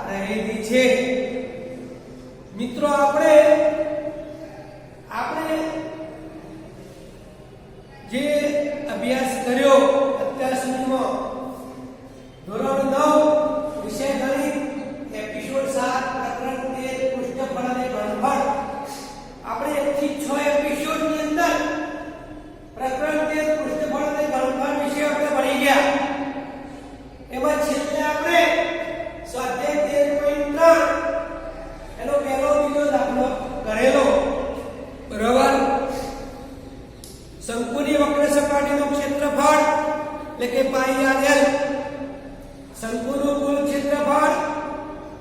રહેલી છે। મિત્રો આપણે જે અભ્યાસ કર્યો અત્યાર સુધીમાં ધોરણ 9 વિષય ગણિત એપિસોડ 7 પ્રકરણ 13 પૃષ્ઠફળ અને ઘનફળ આપણે 1 થી 6 એપિસોડ ની અંદર પ્રકરણ 13 પૃષ્ઠફળ અને ઘનફળ વિશે આપણે ભણી ગયા। એમાં છેલ્લે આપણે સ્વાધ્યાય 13.3 એનો પહેલો બીજો દાખલો કરેલો બરાબર। શંકુની વક્ર સપાટીનું ક્ષેત્રફળ એટલે કે પાઈ આર એલ, શંકુનું કુલ ક્ષેત્રફળ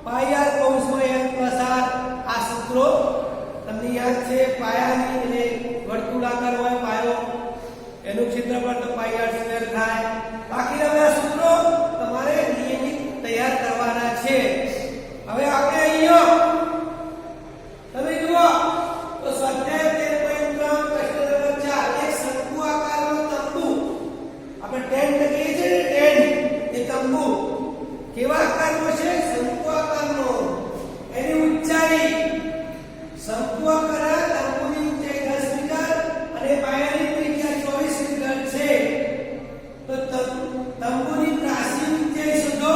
પાઈ આર કૌંસમાં એલ પ્લસ આર। આ સૂત્રો તમને યાદ છે, પાયાની એટલે વર્તુળાકાર હોય પાયો, એનું ક્ષેત્રફળ તો પાઈ આર સ્ક્વેર થાય। બાકીના બધા સૂત્રો તમારે નિયમિત તૈયાર કરવાના છે। હવે આપણે અહીંયા તમે જુઓ તો સ્વાધ્યાય 13.3 પ્રશ્ન નંબર 4 એક શંકુ આકારનો તંબુ, આપણે ટેન્ટ કહીએ છીએ ને, ટેન્ટ એ તંબુ કેવા આકારનો છે? શંકુ આકારનો। એની ઊંચાઈ શંકુ આકારના તંબુની ઊંચાઈ 10 મીટર અને પાયાની ત્રિજ્યા 24 મીટર છે। તો તંબુની ત્રાસી ઊંચાઈ શોધો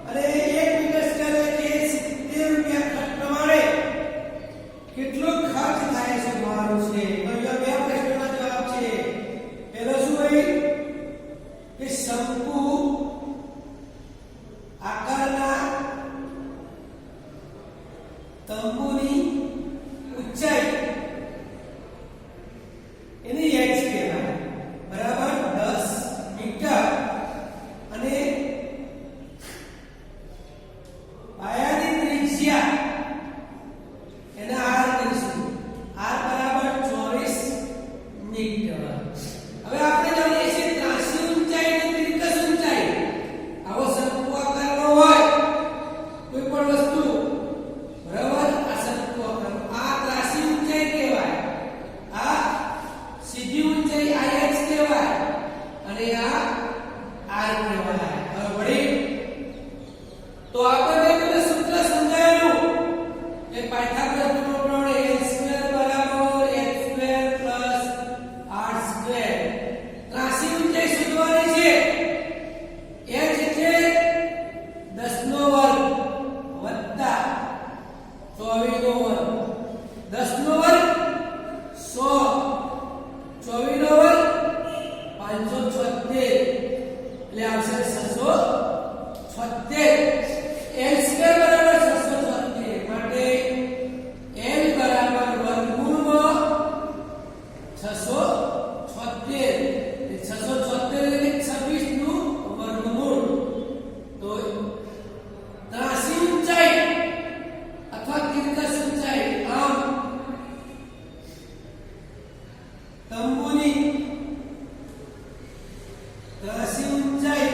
અને 1 મીટર સ્ક્વેર એટલે 70 રૂપિયા ખર્ચ પ્રમાણે કેટલો ખર્ચ થાય છે મારું છે। તો અહીંયા બે પ્રશ્નોના જવાબ છે। પહેલો શું હોય કે શંકુ આકારના તંબુની ઊંચાઈ એની h કહેવાય બરાબર 10 મીટર અને પાયાની ત્રિજ્યા એના r કરીશું, r બરાબર 24 મીટર। હવે આપણે જાણીએ છીએ ત્રાસી ઊંચાઈ અને તિર્યક ઊંચાઈ। આવો શંકુ આકારનો હોય કોઈ પણ વસ્તુ બરાબર, આ શંકુ આકારનો આ ત્રાસી ઊંચાઈ કહેવાય, આ સીધી ઊંચાઈ આ h કહેવાય અને આ r કહેવાય। હવે વળી તો આપણે પેલું સૂત્ર સમજાયેલું કે પાયથાગોરસ પ્રમેય ત્રાસી ઊંચાઈ શોધવાની છે। h એટલે 10 નો વર્ગ વત્તા 24 નો વર્ગ, 10 નો વર્ગ 100, 24 નો વર્ગ 576 એટલે આવશે 676। l સ્ક્વેર બરાબર 676 માટે l બરાબર વર્ગમૂળમાં 676 676 એટલે 26 નું વર્ગમૂળ। તો ત્રાસી ઊંચાઈ અથવા તિર્યક ઊંચાઈ આમ તંબુની ત્રાસી ઊંચાઈ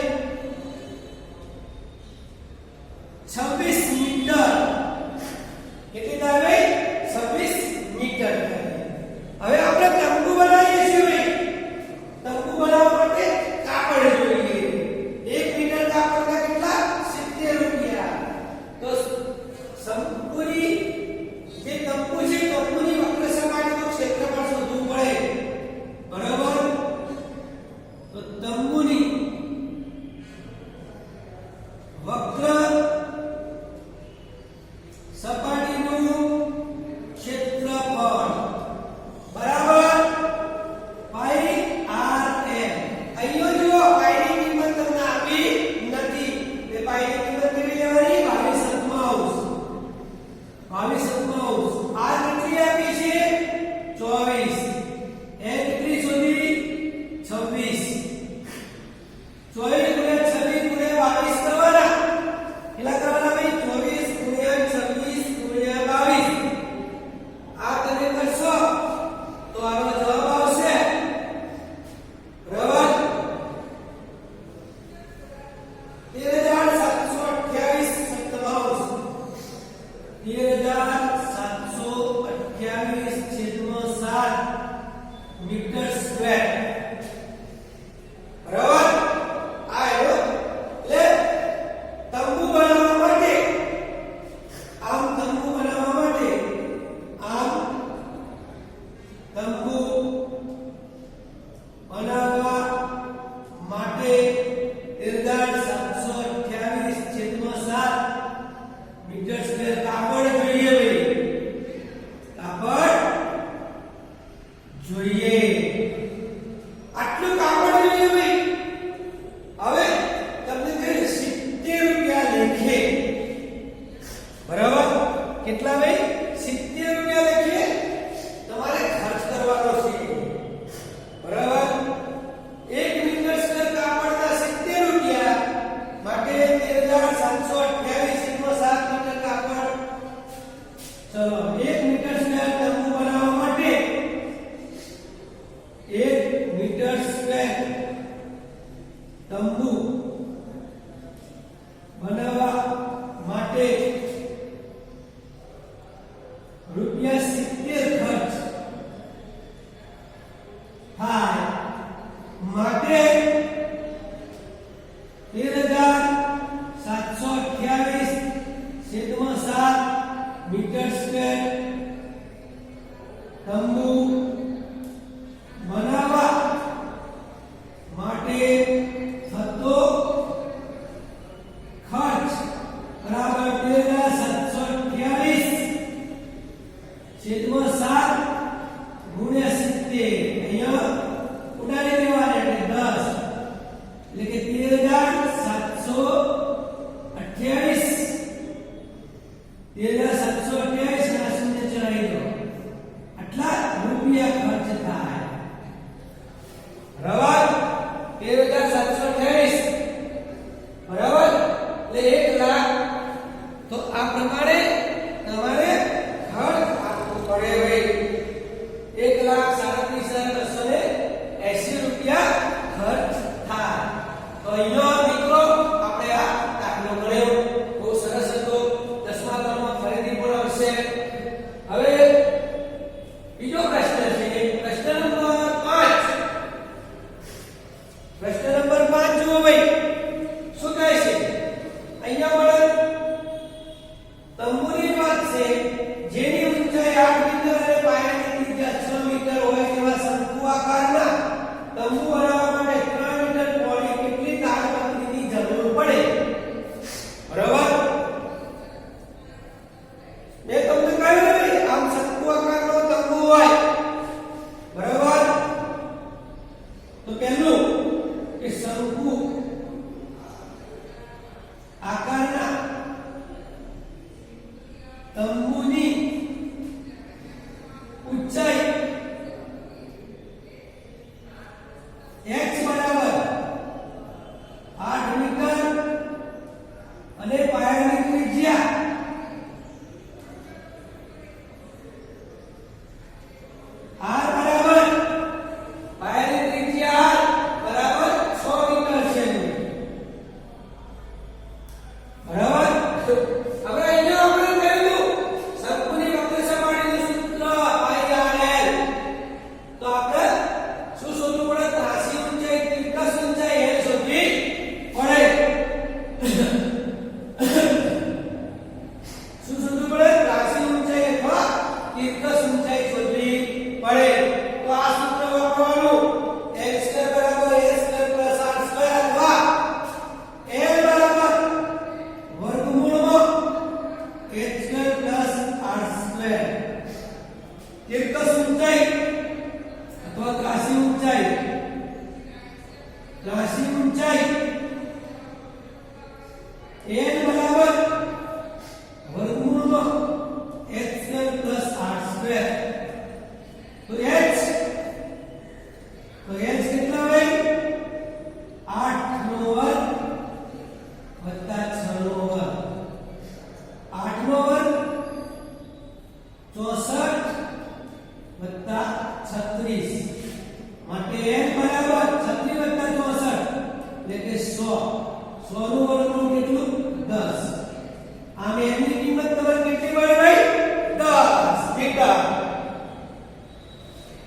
26 મીટર કેટલી થાય? 26 મીટર થાય। હવે આપણે તંબુ બનાવીએ છીએ, તંબુ બનાવવા માટે કાપડ જોઈએ। 1 મીટર કાપડના કેટલા? 70 રૂપિયા। તો શંકુની જે તંબુ છે, તંબુની વક્ર સપાટીનું ક્ષેત્રફળ શોધવું પડે બરાબર। તો તંબુની વક્ર કેટલા ભાઈ 70 રૂપિયા લખીએ તમારે ખર્ચ કરવાનો છે બરાબર 1 મીટર સ્ક્વેર કાપડના 70 રૂપિયા માટે 13728 નો 7 મીટર કાપડ ચલો 1 મીટર સ્ક્વેર તંબુ બનાવવા માટે 1 મીટર સ્ક્વેર તંબુ બનાવવા માટે રૂપિયા 70 ખર્ચ થાય માટે 13728 છેદમાં 7 મીટર સ્ક્વેર તંબુ બનાવવા માટે થતો ખર્ચ બરાબર 13728 છેદમાં 7 ગુણ્યા 70 અહીંયા ઉડાડી દેવાના એટલે 10 એટલે કે 13728 ના શૂન્ય ચડાવી દો આટલા રૂપિયા ખર્ચ થાય બરાબર 13728 બરાબર એટલે 1 લાખ તો આ પ્રમાણે તમારે ખર્ચ આપવું પડે ભાઈ 1,37,280 રૂપિયા ખર્ચ થાય તો અહીંયા મિત્રો આપણે આ દાખલો ગણ્યો બહુ સરસ હતો 10મા ધોરણમાં ફરીથી પણ આવશે હવે બીજો પ્રશ્ન છે પ્રશ્ન નંબર 5 જુઓ ભાઈ શું કહે છે અહીંયા મળે તંબુની વાત છે જેની ઊંચાઈ 8 મીટર અને પાયાની ત્રિજ્યા 6 મીટર હોય તેવા શંકુ આકારના તંબુ બનાવવા માટે 3 મીટર પહોળી કેટલી તાડપત્રીની જરૂર પડે બરાબર મેં તમને કહ્યું ને આમ શંકુ આકારનો તંબુ હોય બરાબર તો પહેલું કે શંકુ આકારના તંબુની ઊંચાઈ x બરાબર 8 મીટર અને પાયાની ત્રિજ્યા r બરાબર પાયાની ત્રિજ્યા r બરાબર 6 મીટર છે બરાબર હવે અહીંયા આપણે કહ્યું શંકુની વક્ર સપાટીનું સૂત્ર પાઈ r l તો આપણે શું શોધવું પડે ત્રાસી ઊંચાઈ તિર્યક ઊંચાઈ l શોધવી પડે શું શોધવું પડે ત્રાસી ઊંચાઈ અથવા તિર્યક ઊંચાઈ શોધવી પડે તો આ સૂત્ર વાપરવાનું x² બરાબર a² + r² અથવા l બરાબર વર્ગમૂળમાં h² + r² તિર્યક ઊંચાઈ અથવા ત્રાસી ઊંચાઈ n બરાબર વર્ગમૂળમાં h² + r² તો h કેટલા ભાઈ 8 નો વર્ગ વત્તા 6 નો વર્ગ 8 નો વર્ગ 64 વત્તા 36 માટે n બરાબર 36 વત્તા 64 એટલે કે 100 નું વર્ગમૂળ કેટલું 10 આમ n ની કિંમત તમારે કેટલી મળે ભાઈ 10 મીટર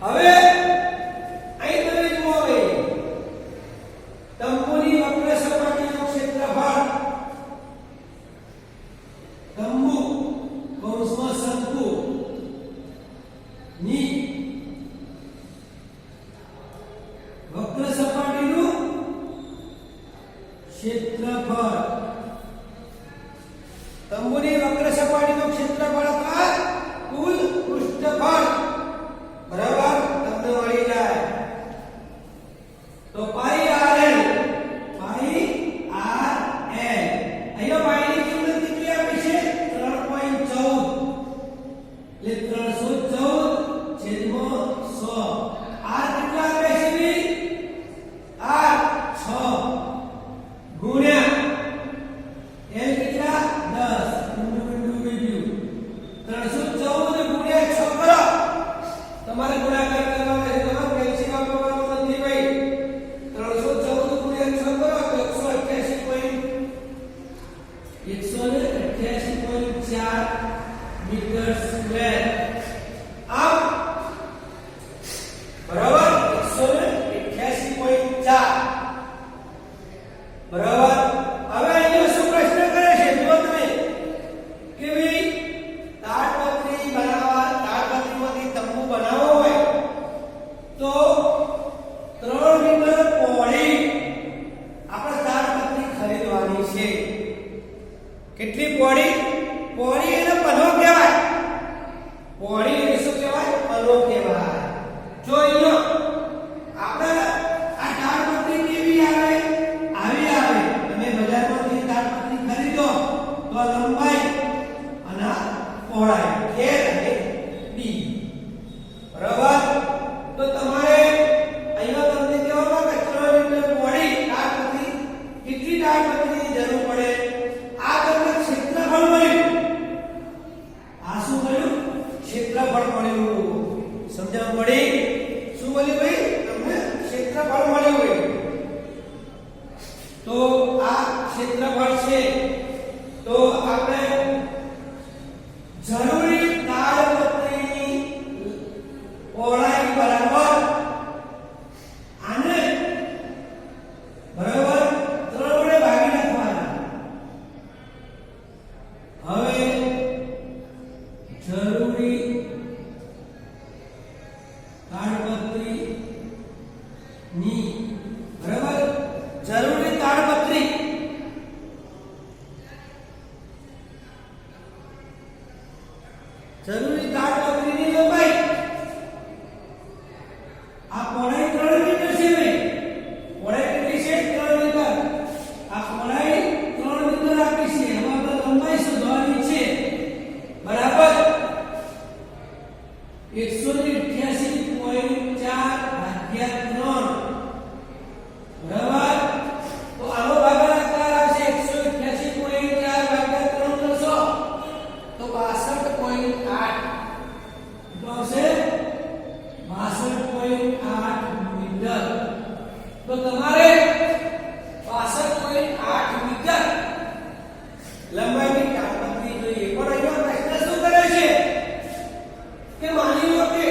હવે અહીં તમે જુઓ તંબુની વક્ર સપાટીનું ક્ષેત્રફળ તંબુ કૌંસમાં શંકુ ની વક્ર સપાટીનું ક્ષેત્રફળ તંબુની વક્ર સપાટીનું ક્ષેત્રફળ અથવા કુલ પૃષ્ઠફળ બરાબર તમને મળી જાય તો પાઈ r l અહીંયા પાઈની કિંમત કેટલી આપી છે 3.14 ભાગાકાર કરવાનો છે તમારે કેલ્શિયમ આપવાનું નથી ભાઈ 314 ગુણ્યા 6 કરો તો 188.4 મીટર સ્ક્વેર આમ બરાબર 188.4 બરાબર હવે અહીંયા શું પ્રશ્ન કરે છે જો તમે કે ભાઈ તાડપત્રી બનાવવા તાડપત્રીમાંથી તંબુ બનાવવો હોય તો 3 મીટર પહોળી આપણે તાડપત્રી ખરીદવાની છે કેટલી પહોળી પહોળી એને પનો કહેવાય પહોળી એટલે શું કહેવાય પનો કહેવાય જો અહીંયા આપણે આ તાડપત્રી કેવી આવે આવી આવે તમે બજારમાંથી તાડપત્રી ખરીદો તો લંબાઈ અને પહોળાઈ a અને b બરાબર તો તમારે અહીંયા તમને કહેવામાં કે 3 મીટર પહોળી તાડપત્રી કેટલી તાડપત્રીની જરૂર પડે આ તમને ક્ષેત્રફળ મળ્યું આ શું મળ્યું ક્ષેત્રફળ મળ્યું સમજણ પડી શું મળ્યું ભાઈ તમને ક્ષેત્રફળ મળ્યું ભાઈ તો આ ક્ષેત્રફળ છે તો આપણે જરૂરી તાડપત્રીની પહોળાઈ બરાબર આને બરાબર 3 વડે ભાગી નાખવાના હવે જરૂરી તાડપત્રીની બરાબર જરૂરી તાડપત્રી જરૂરી તાડપત્રીની લંબાઈ આ પહોળાઈ 3 મીટર છે ભાઈ પહોળાઈ કેટલી છે 3 મીટર આ પહોળાઈ 3 મીટર આપી છે હવે આપણે લંબાઈ શોધવાની છે બરાબર 188.4 ભાગ્યા 3 બરાબર તો આનો ભાગાકાર આવશે 188.4 ભાગ્યા 3 કરશો તો 62.8 આવશે 62.8 મીટર તો તમારે 62.8 મીટર લંબાઈની તાડપત્રી જોઈએ પણ અહીંયા પ્રશ્ન શું કરે છે કે માની લો કે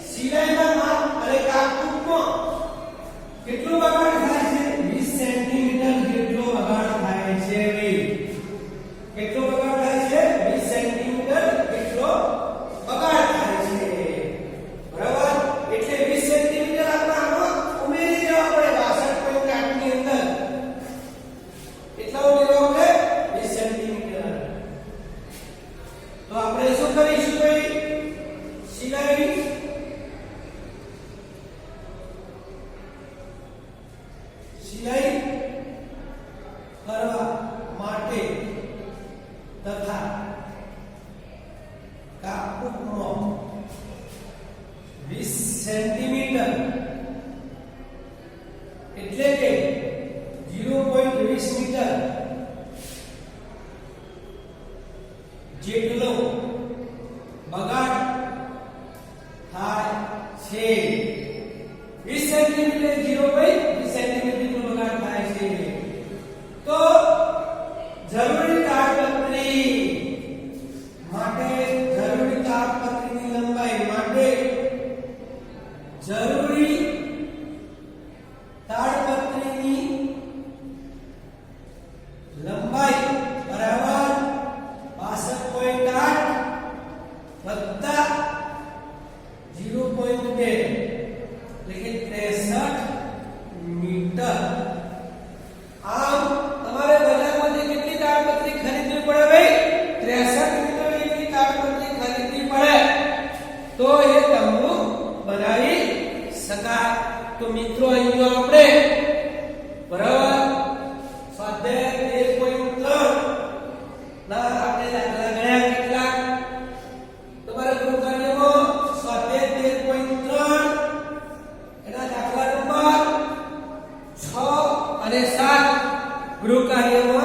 સિલાઈના માપ અને કાપકૂટમાં કેટલો બગાડ થાય છે 20 સેન્ટીમીટર જેટલો બગાડ થાય છે ભાઈ કેટલો બગાડ થાય છે 20 સેન્ટીમીટર જેટલો બગાડ થાય છે બરાબર એટલે 20 સેન્ટીમીટર આપણે આમાં ઉમેરી દેવા પડે 62.8 ની અંદર કેટલા ઉમેરવા પડે 20 સેન્ટીમીટર તો આપણે શું કરીશું ભાઈ સિલાઈ કરવા માટે તથા કાપકૂટમાં 20 સેન્ટીમીટર એટલે કે 0.20 મીટર જેટલો બગાડ થાય છે 20 સેન્ટીમીટર 0.20 સેન્ટીમીટર જેટલો બગાડ થાય છે તો જરૂરી તાડપત્રી માટે જરૂરી તાડપત્રીની લંબાઈ માટે જરૂરી તાડપત્રીની લંબાઈ બરાબર 62.8 વત્તા 0.2 એટલે કે 63 મીટર આમ તમારે બજારમાંથી કેટલી તાડપત્રી ખરીદવી પડે ભાઈ 63 મીટર જેટલી તાડપત્રી ખરીદવી પડે તો એ તંબુ બનાવી શકાય તો મિત્રો અહીંયા આપણે બરાબર સ્વાધ્યાય 13.3 ના આપણે દાખલા ગણ્યા કેટલા તમારા ગૃહ કાર્યમાં સ્વાધ્યાય 13.3 એના દાખલા નંબર 6 અને 7 ગૃહ કાર્યમાં